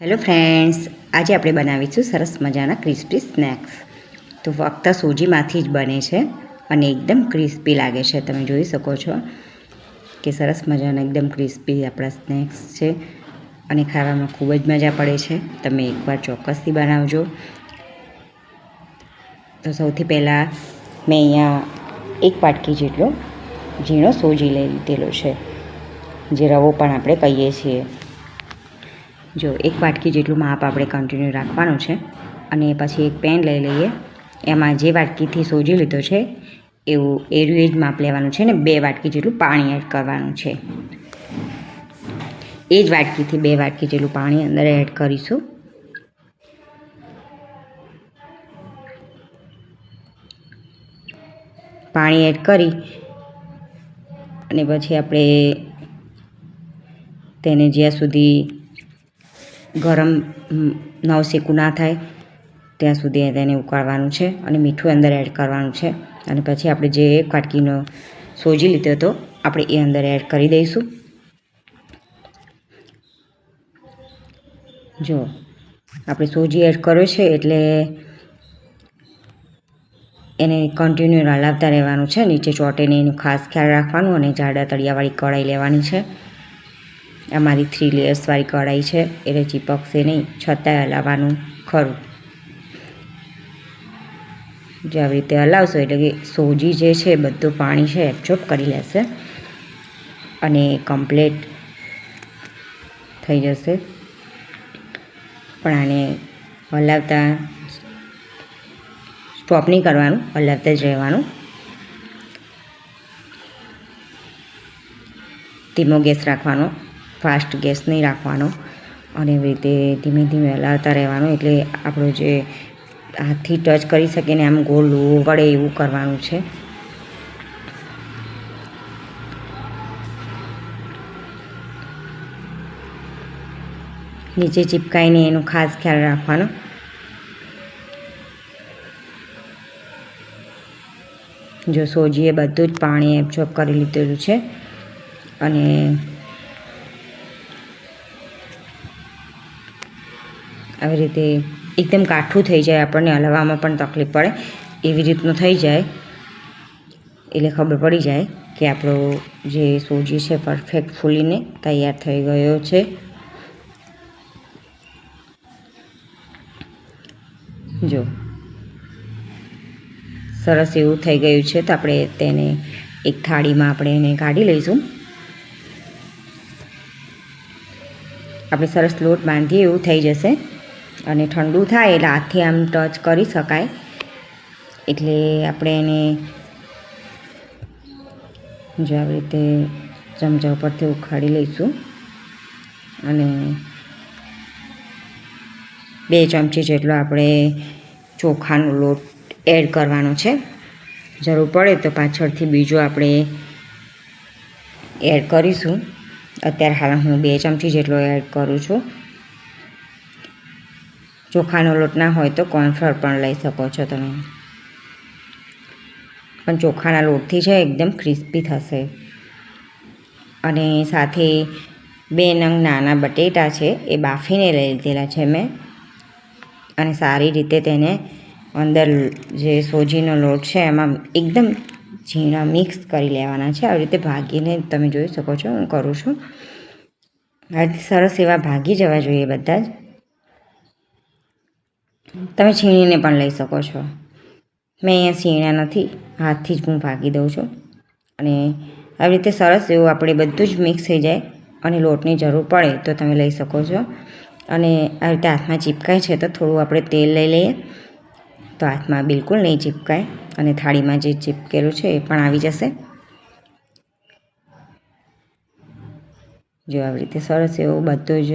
Hello friends, આજે આપણે બનાવીશું સરસ મજાના ક્રિસ્પી સ્નેક્સ. તો ફક્ત સૂજીમાંથી જ બને છે અને એકદમ ક્રિસ્પી લાગે છે. તમે જોઈ શકો છો કે સરસ મજાના એકદમ ક્રિસ્પી આપણા સ્નેક્સ છે અને ખાવામાં ખૂબ જ મજા પડે છે. તમે એકવાર ચોક્કસથી બનાવજો. તો સૌથી પહેલાં મેં અહીંયા એક વાટકી જેટલો ઝીણો સોજી લઈ લીધેલો છે, જે રવો પણ આપણે કહીએ છીએ. જો એક વાટકી જેટલું માપ આપણે કન્ટિન્યુ રાખવાનું છે અને પછી એક પેન લઈ લઈએ. એમાં જે વાટકીથી સોજી લીધો છે એવું એ જ માપ લેવાનું છે ને 2 વાટકી જેટલું પાણી એડ કરવાનું છે. એ જ વાટકીથી 2 વાટકી જેટલું પાણી અંદર એડ કરીશું. પાણી એડ કરી અને પછી આપણે તેને જ્યાં સુધી ગરમ નવશેકું ના થાય ત્યાં સુધી તેને ઉકાળવાનું છે અને મીઠું અંદર એડ કરવાનું છે. અને પછી આપણે જે એક વાટકીનો સોજી લીધો હતો આપણે એ અંદર એડ કરી દઈશું. જો આપણે સોજી એડ કર્યો છે એટલે એને કન્ટિન્યુ હલાવતા રહેવાનું છે. નીચે ચોટે નહીં એનું ખાસ ખ્યાલ રાખવાનું. અને જાડા તળિયાવાળી કઢાઈ લેવાની છે. અમારી 3 લેયર્સવાળી કઢાઈ છે એટલે ચીપકશે નહીં, છતાંય હલાવવાનું ખરું. જો આવી રીતે હલાવશો એટલે કે સોજી જે છે બધું પાણી છે એબ્ઝોર્બ કરી લેશે અને કમ્પ્લીટ થઈ જશે. પણ આને હલાવતા સ્ટોપ નહીં કરવાનું, હલાવતા જ રહેવાનું. ધીમો ગેસ રાખવાનો, ફાસ્ટ ગેસ નહીં રાખવાનો. અને એવી રીતે ધીમે ધીમે હલાવતા રહેવાનું. એટલે આપણો જે હાથથી ટચ કરી શકે ને આમ ગોળ વળે એવું કરવાનું છે. નીચે ચીપકાઈને એનો ખાસ ખ્યાલ રાખવાનો. જો સોજીએ બધું જ પાણી એબ્ઝોર્બ કરી લીધેલું છે અને આવી રીતે એકદમ કાઠું થઈ જાય, આપણને હલાવવામાં પણ તકલીફ પડે એવી રીતનું થઈ જાય એટલે ખબર પડી જાય કે આપણો જે સોજી છે પરફેક્ટ ફૂલીને તૈયાર થઈ ગયો છે. જો સરસ એવું થઈ ગયું છે. તો આપણે તેને એક થાળીમાં આપણે એને કાઢી લઈશું. આપણે સરસ લોટ બાંધીએ એવું થઈ જશે અને ઠંડુ થાય એટલે હાથથી આમ ટચ કરી શકાય. એટલે આપણે એને જો આવી રીતે ચમચા ઉપરથી ઉખાડી લઈશું અને 2 ચમચી જેટલો આપણે ચોખાનો લોટ એડ કરવાનો છે. જરૂર પડે તો પાછળથી બીજો આપણે એડ કરીશું. અત્યારે હાલ હું 2 ચમચી જેટલો એડ કરું છું. ચોખાનો લોટ ના હોય તો કોર્નફ્લોર પણ લઈ શકો છો તમે, પણ ચોખાના લોટથી છે એકદમ ક્રિસ્પી થશે. અને સાથે 2 નંગ નાના બટેટા છે એ બાફીને લઈ લીધેલા છે મેં. અને સારી રીતે તેને અંદર જે સોજીનો લોટ છે એમાં એકદમ ઝીણા મિક્સ કરી લેવાના છે. આવી રીતે ભાગીને તમે જોઈ શકો છો હું કરું છું. આ રીતે સરસ એવા ભાગી જવા જોઈએ બધા જ. તમે છીણીને પણ લઈ શકો છો. મેં અહીંયા છીણ્યા નથી, હાથથી જ હું ભાગી દઉં છું. અને આવી રીતે સરસ એવું આપણે બધું જ મિક્સ થઈ જાય અને લોટની જરૂર પડે તો તમે લઈ શકો છો. અને આવી રીતે હાથમાં ચીપકાય છે તો થોડું આપણે તેલ લઈ લઈએ તો હાથમાં બિલકુલ નહીં ચીપકાય અને થાળીમાં જે ચીપકેલું છે એ પણ આવી જશે. જો આવી રીતે સરસ એવું બધું જ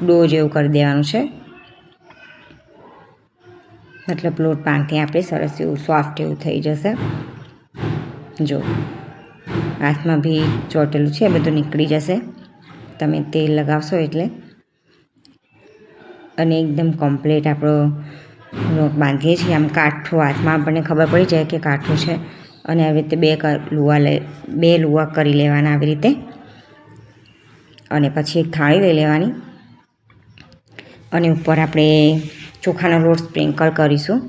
ડો જેવું કરી દેવાનું છે. મતલબ લોટ બાંધથી આપણે સરસ એવું સોફ્ટ એવું થઈ જશે. જો હાથમાં બી ચોટેલું છે બધું નીકળી જશે તમે તેલ લગાવશો એટલે. અને એકદમ કમ્પ્લીટ આપણો લોટ બાંધીએ છીએ આમ કાઠું, હાથમાં આપણને ખબર પડી જાય કે કાઠું છે. અને આવી રીતે 2 લુવા કરી લેવાના આવી રીતે. અને પછી એક થાળી લઈ લેવાની અને ઉપર આપણે ચોખાનો લોટ સ્પ્રિંકલ કરીશું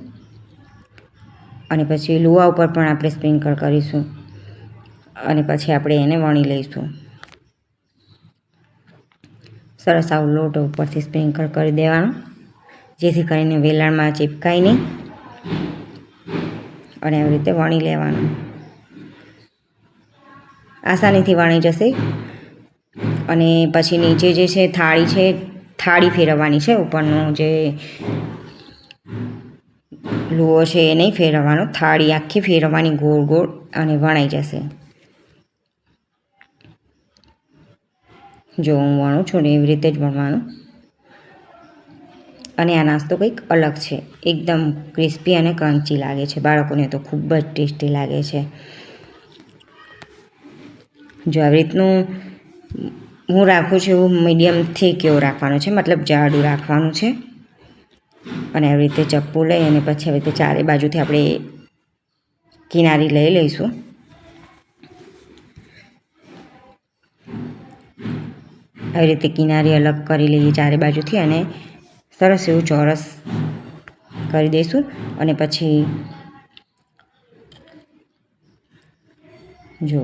અને પછી લુવા ઉપર પણ આપણે સ્પ્રિંકલ કરીશું અને પછી આપણે એને વણી લઈશું. સરસ આવો લોટ ઉપરથી સ્પ્રિંકલ કરી દેવાનો, જેથી કરીને વેલણમાં ચીપકાય નહીં અને આવી રીતે વણી લેવાનું. આસાનીથી વણી જશે. અને પછી નીચે જે છે થાળી ફેરવવાની છે. ઉપરનો જે લુઓ છે એ નહીં ફેરવવાનો, થાળી આખી ફેરવવાની ગોળ ગોળ અને વણાઈ જશે. જો હું વણું છું ને એવી રીતે જ વણવાનું. અને આ નાસ્તો કંઈક અલગ છે, એકદમ ક્રિસ્પી અને ક્રન્ચી લાગે છે. બાળકોને તો ખૂબ જ ટેસ્ટી લાગે છે. જો આવી રીતનું હું રાખું છું એવું મીડિયમ થીક એવું રાખવાનું છે, મતલબ જાડું રાખવાનું છે. અને આવી રીતે ચપ્પુ લઈ અને પછી આવી રીતે ચારે બાજુથી આપણે કિનારી લઈ લઈશું. આવી રીતે કિનારી અલગ કરી લઈએ ચારે બાજુથી અને સરસ એવું ચોરસ કરી દઈશું. અને પછી જો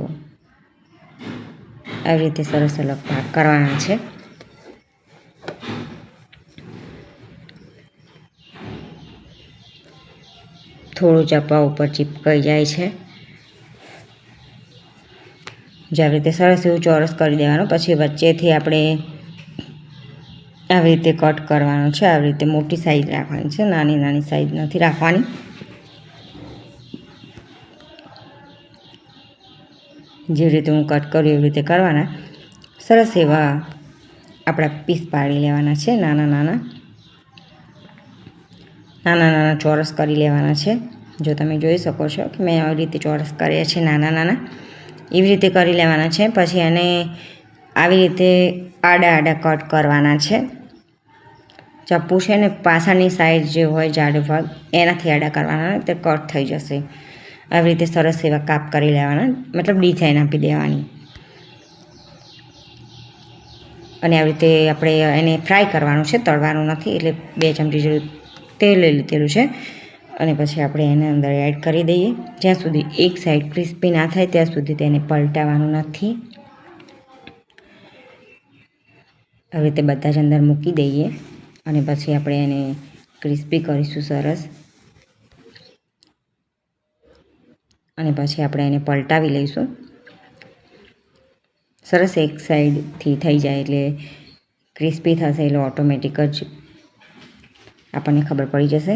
આવી રીતે સરસ અલગ ભાગ કરવાના છે. થોડું ચપ્પા ઉપર ચીપકાઈ જાય છે. જે આવી રીતે સરસ એવું ચોરસ કરી દેવાનું. પછી વચ્ચેથી આપણે આવી રીતે કટ કરવાનું છે. આવી રીતે મોટી સાઈઝ રાખવાની છે, નાની નાની સાઈઝ નથી રાખવાની. જે રીતે હું કટ કરું એવી રીતે કરવાના. સરસ એવા આપણા પીસ પાડી લેવાના છે. નાના નાના ચોરસ કરી લેવાના છે. જો તમે જોઈ શકો છો કે મેં આવી રીતે ચોરસ કર્યા છે, નાના એવી રીતે કરી લેવાના છે. પછી એને આવી રીતે આડા કટ કરવાના છે. ચપ્પુ છે ને પાછળની સાઈડ જે હોય જાડો ભાગ એનાથી આડા કરવાના, તે કટ થઈ જશે. આવી રીતે સરસ એવા કાપ કરી લેવાના, મતલબ ડિઝાઇન આપી દેવાની. અને આવી રીતે આપણે એને ફ્રાય કરવાનું છે, તળવાનું નથી. એટલે 2 ચમચી જેટલું તેલ લઈ લીધેલું છે અને પછી આપણે એને અંદર એડ કરી દઈએ. જ્યાં સુધી એક સાઈડ ક્રિસ્પી ના થાય ત્યાં સુધી તેને પલટાવવાનું નથી. આવી રીતે બધા જ અંદર મૂકી દઈએ અને પછી આપણે એને ક્રિસ્પી કરીશું સરસ. અને પછી આપણે એને પલટાવી લઈશું. સરસ એક સાઈડથી થઈ જાય એટલે ક્રિસ્પી થશે, એટલે ઓટોમેટિક જ આપણને ખબર પડી જશે.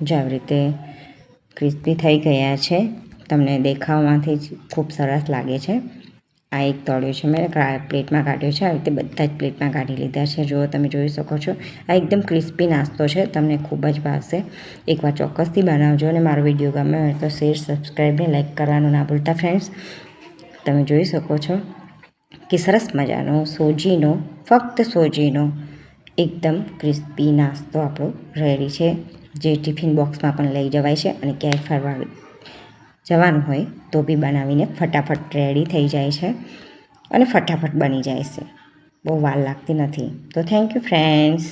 જો આવી રીતે ક્રિસ્પી થઈ ગયા છે, તમને દેખાવમાંથી જ ખૂબ સરસ લાગે છે. આ એક તળ્યો છે, મેં પ્લેટમાં કાઢ્યો છે. આવી રીતે બધા જ પ્લેટમાં કાઢી લીધા છે. જો તમે જોઈ શકો છો, આ એકદમ ક્રિસ્પી નાસ્તો છે, તમને ખૂબ જ ભાવશે. એકવાર ચોક્કસથી બનાવજો. અને મારો વિડીયો ગમે હોય તો શેર, સબસ્ક્રાઈબ ને લાઈક કરવાનું ના ભૂલતા ફ્રેન્ડ્સ. તમે જોઈ શકો છો કે સરસ મજાનો ફક્ત સોજીનો એકદમ ક્રિસ્પી નાસ્તો આપણો રેડી છે, જે ટિફિન બોક્સમાં પણ લઈ જવાય છે. અને ક્યાંય ફરવા જવાનું હોય તો બી બનાવીને ફટાફટ રેડી થઈ જાય છે અને ફટાફટ બની જાય છે. બહુ વાર લાગતી નથી. તો થેન્ક યુ ફ્રેન્ડ્સ.